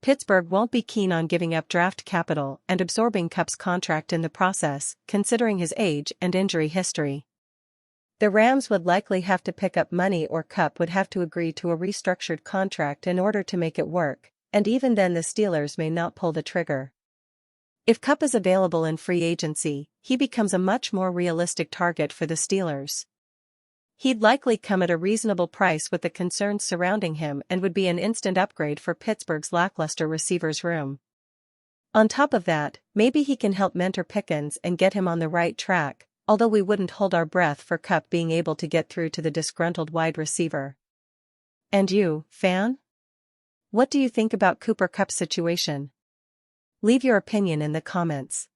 Pittsburgh won't be keen on giving up draft capital and absorbing Kupp's contract in the process, considering his age and injury history. The Rams would likely have to pick up money, or Kupp would have to agree to a restructured contract in order to make it work, and even then the Steelers may not pull the trigger. If Kupp is available in free agency, he becomes a much more realistic target for the Steelers. He'd likely come at a reasonable price with the concerns surrounding him and would be an instant upgrade for Pittsburgh's lackluster receivers room. On top of that, maybe he can help mentor Pickens and get him on the right track, although we wouldn't hold our breath for Kupp being able to get through to the disgruntled wide receiver. And you, fan? What do you think about Cooper Kupp's situation? Leave your opinion in the comments.